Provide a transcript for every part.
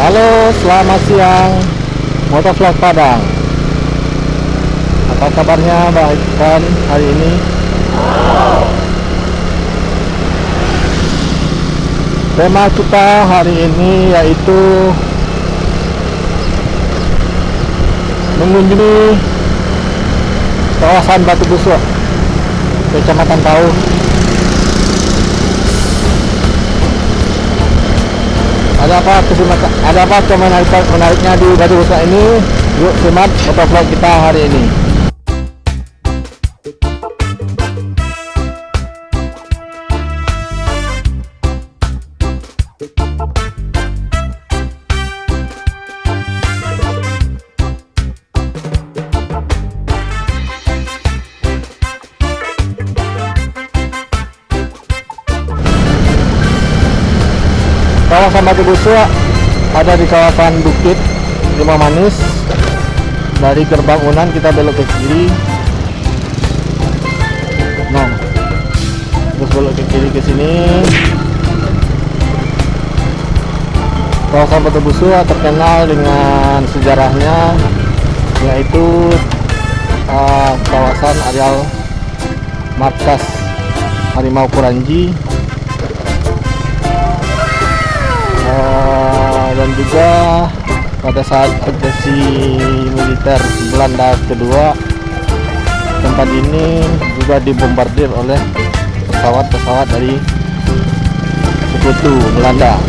Halo, selamat siang Motovlog Padang. Apa kabarnya, baik kan hari ini? Tema kita hari ini yaitu mengunjungi kawasan Batu Busuk, Kecamatan Tau. Ada apa menariknya di Batu Busuk ini? Yuk simak motovlog kita hari ini. Kawasan Batu Busuk ada di kawasan Bukit Limau Manis. Dari gerbang Unan kita belok ke kiri. Nah, terus belok ke kiri ke sini. Kawasan Batu Busuk terkenal dengan sejarahnya, yaitu kawasan areal markas harimau Kuranji. Dan juga pada saat agresi militer Belanda kedua, tempat ini juga dibombardir oleh pesawat-pesawat dari sekutu Belanda.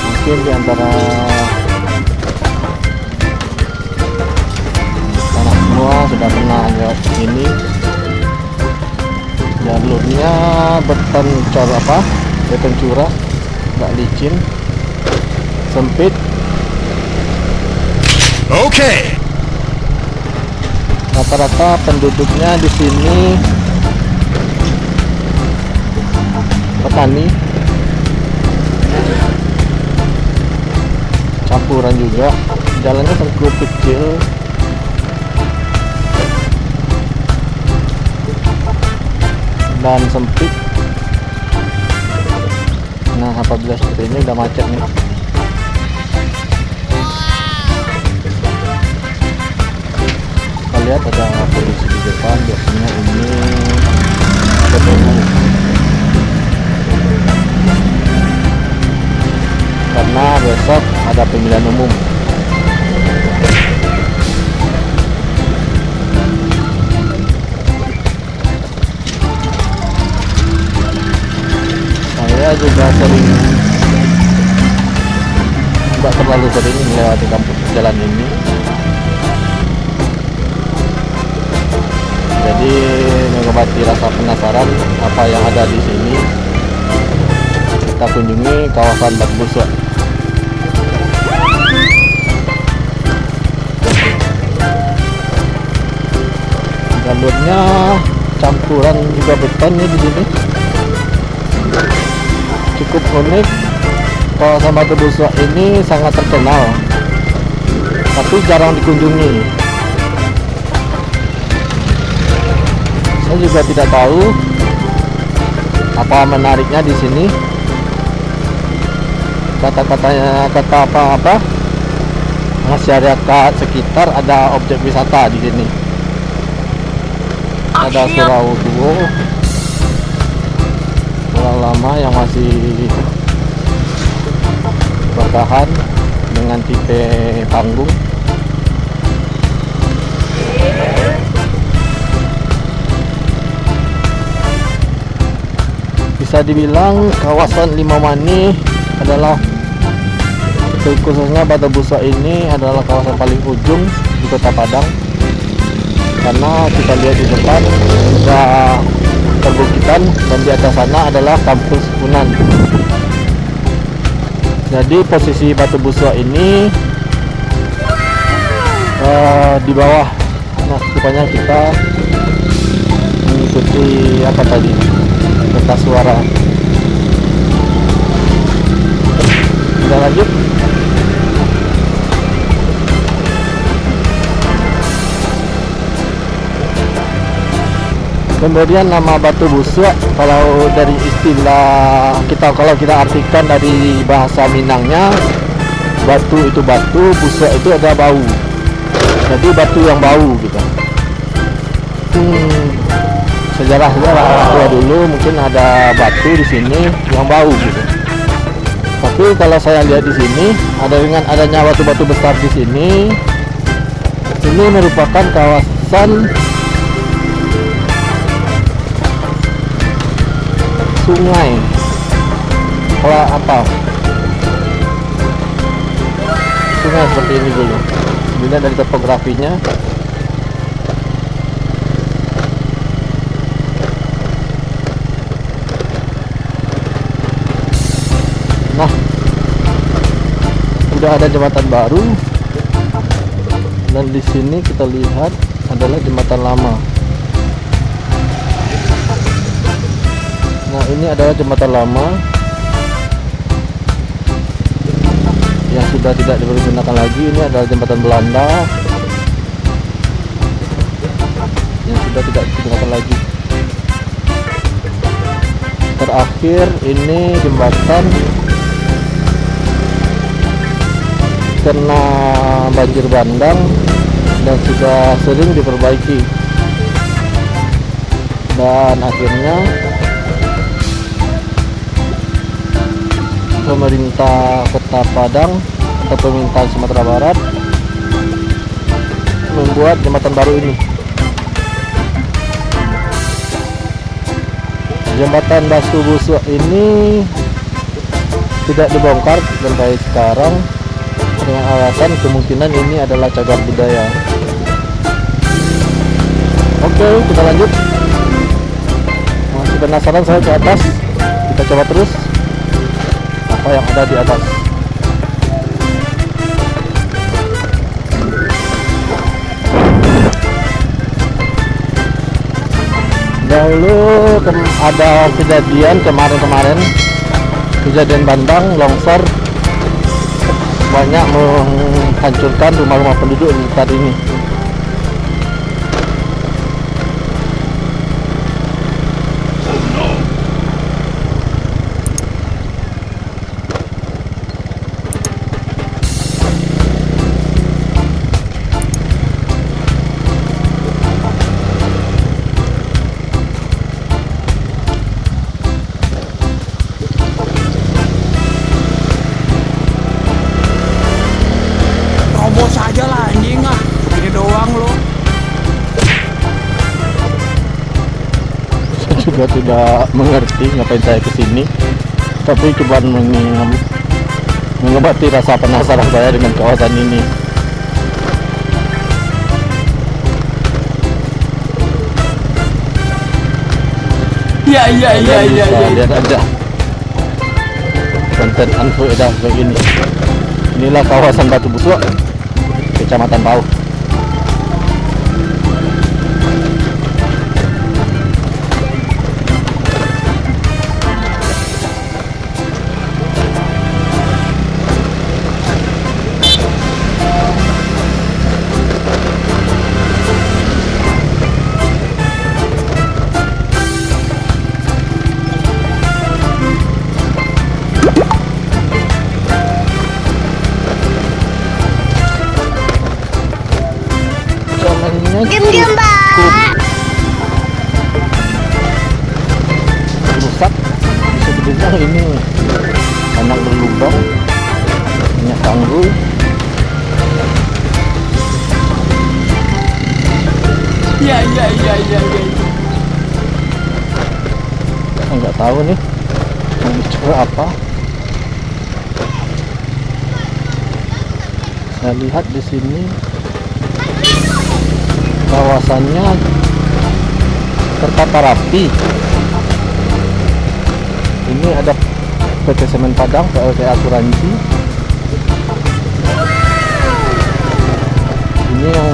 Mungkin di antara sudah pernah lihat ini, jalurnya beton curah, nggak licin, sempit. Oke. Rata-rata penduduknya di sini petani, campuran juga. Jalannya sempit kecil. Dan sempit. Nah, apabila seperti ini udah macet nih. Kita lihat ada polisi di depan, biasanya ini ketemu karena besok ada pemilihan umum. Saya juga tidak terlalu sering melewati kampus jalan ini, jadi mengobati rasa penasaran apa yang ada di sini. Kita kunjungi kawasan Batu Busuk. Jalurnya campuran juga betonnya di sini. Cukup unik. Kawasan Batu Busuk ini sangat terkenal, tapi jarang dikunjungi. Saya juga tidak tahu apa menariknya di sini. Kata apa masyarakat sekitar ada objek wisata di sini. Ada surau tua lama yang masih bertahan dengan tipe panggung. Bisa dibilang kawasan Limau Manis adalah, khususnya Batu Busuk ini adalah kawasan paling ujung di Kota Padang, karena kita lihat di depan ada perbukitan dan di atas sana adalah kampus Unan. Jadi posisi Batu Busuk ini di bawah. Nah, rupanya kita mengikuti apa tadi, peta suara. Kita lanjut. Kemudian nama batu busuk, kalau dari istilah kalau kita artikan dari bahasa Minangnya, batu itu batu, busuk itu ada bau. Jadi batu yang bau gitu. Sejarah orang tua dulu mungkin ada batu di sini yang bau gitu. Tapi kalau saya lihat di sini, dengan adanya batu-batu besar di sini, ini merupakan kawasan sungai. Kalau apa? Sungai seperti ini dulu. Dilihat dari topografinya. Nah, sudah ada jembatan baru, dan di sini kita lihat adalah jembatan lama. Nah, ini adalah jembatan lama yang sudah tidak dipergunakan lagi. Ini adalah jembatan Belanda yang sudah tidak digunakan lagi. Terakhir ini jembatan kena banjir bandang dan sudah sering diperbaiki, dan akhirnya pemerintah Kota Padang atau pemerintahan Sumatera Barat membuat jembatan baru ini. Jembatan batu busuk ini tidak dibongkar sampai sekarang dengan alasan kemungkinan ini adalah cagar budaya. Oke, kita lanjut. Masih penasaran saya ke atas, kita coba terus apa yang ada di atas. Dahulu ada kejadian kemarin kejadian bandang longsor, banyak menghancurkan rumah-rumah penduduk di tempat ini. Juga tidak mengerti ngapain saya kesini, tapi coba mengobati rasa penasaran saya dengan kawasan ini. Iya. Lihat aja konten unfaedah begini. Inilah kawasan Batu Busuk, Kecamatan Pauh. Diam, Mbak. Rusak, bisa dibilang ini anak berlubang, minyak tanggul. Iya. Nggak tahu nih mau bicara apa. Saya lihat di sini kawasannya tertata rapi. Ini ada PT Semen Padang, PLTA Kuranci. Ini yang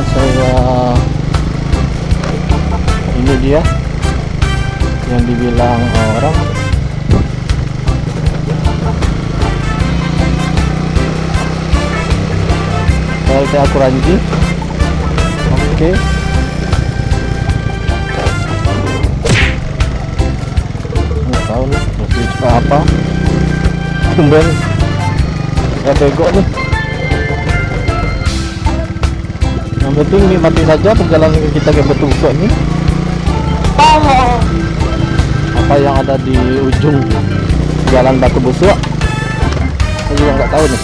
ini dia yang dibilang orang PLTA Kuranci. Oke. apa tumben saya bego nih. Yang penting nikmati saja perjalanan kita ke Batu Busuk ini. Apa yang ada di ujung jalan Batu Busuk saya juga nggak tahu nih.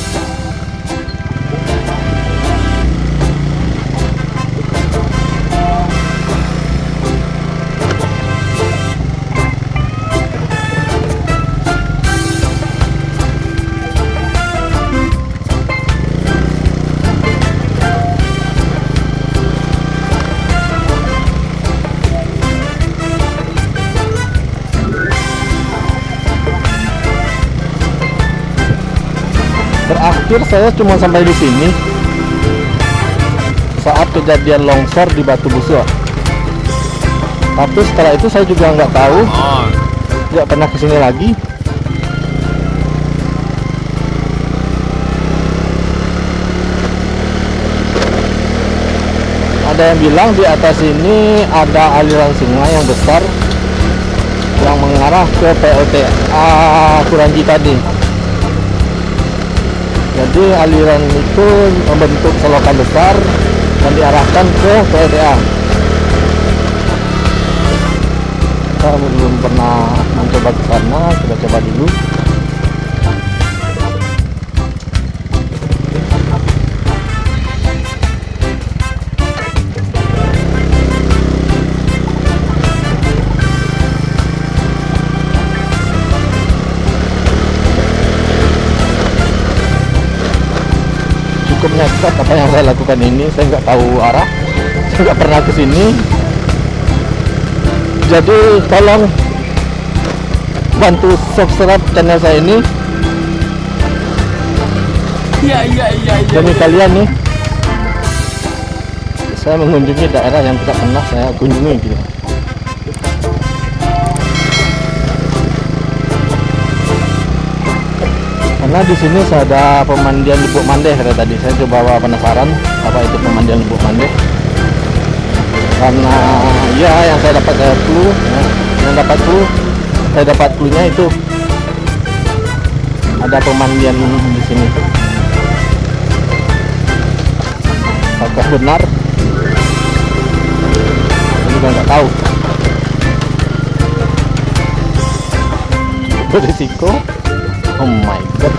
Terakhir saya cuma sampai di sini saat kejadian longsor di Batu Busuk. Tapi setelah itu saya juga nggak tahu, nggak pernah kesini lagi. Ada yang bilang di atas ini ada aliran sungai yang besar yang mengarah ke PLTA Kuranji tadi. Jadi aliran itu membentuk selokan besar dan diarahkan ke PLTA. Kita belum pernah mencoba ke sana, kita coba dulu. Cukup nekat apa yang saya lakukan ini. Saya nggak tahu arah, saya nggak pernah kesini. Jadi tolong bantu subscribe channel saya ini demi kalian nih. Saya mengunjungi daerah yang tidak pernah saya kunjungi gitu. Karena di sini ada pemandian Lubuk Mandeh kata tadi. Saya coba penasaran apa itu pemandian Lubuk Mandeh. Karena ya yang saya dapat clue, saya dapat clue-nya itu ada pemandian di sini. Apakah benar? Saya juga nggak tahu. Berisiko. Oh my god.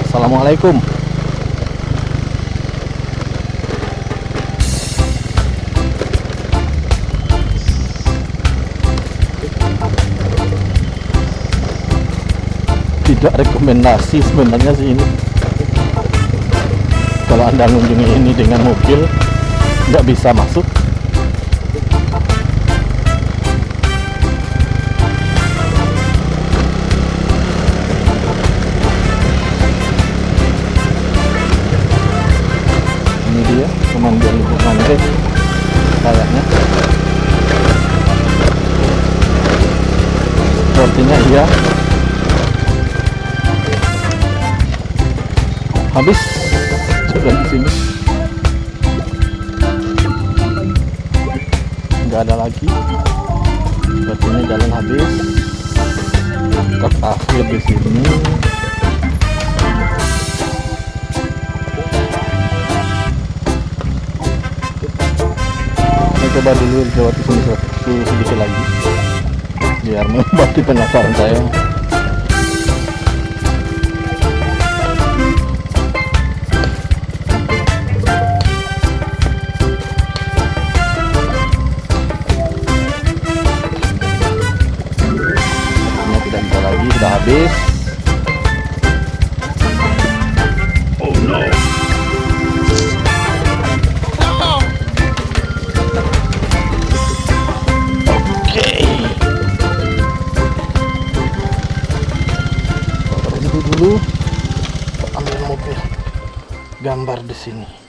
Assalamualaikum. Tidak rekomendasi sebenarnya sih ini. Kalau Anda mengunjungi ini dengan mobil, nggak bisa masuk. Pemandian Lubuk Mandeh kayaknya, sepertinya iya. Habis jalan di sini, nggak ada lagi. Sepertinya jalan habis. Terakhir di sini. Coba dulu lewat sini sedikit lagi biar mengobati penasaran saya. Ini tidak bisa lagi, sudah habis. Oh no. Dulu ambil mobil gambar di sini.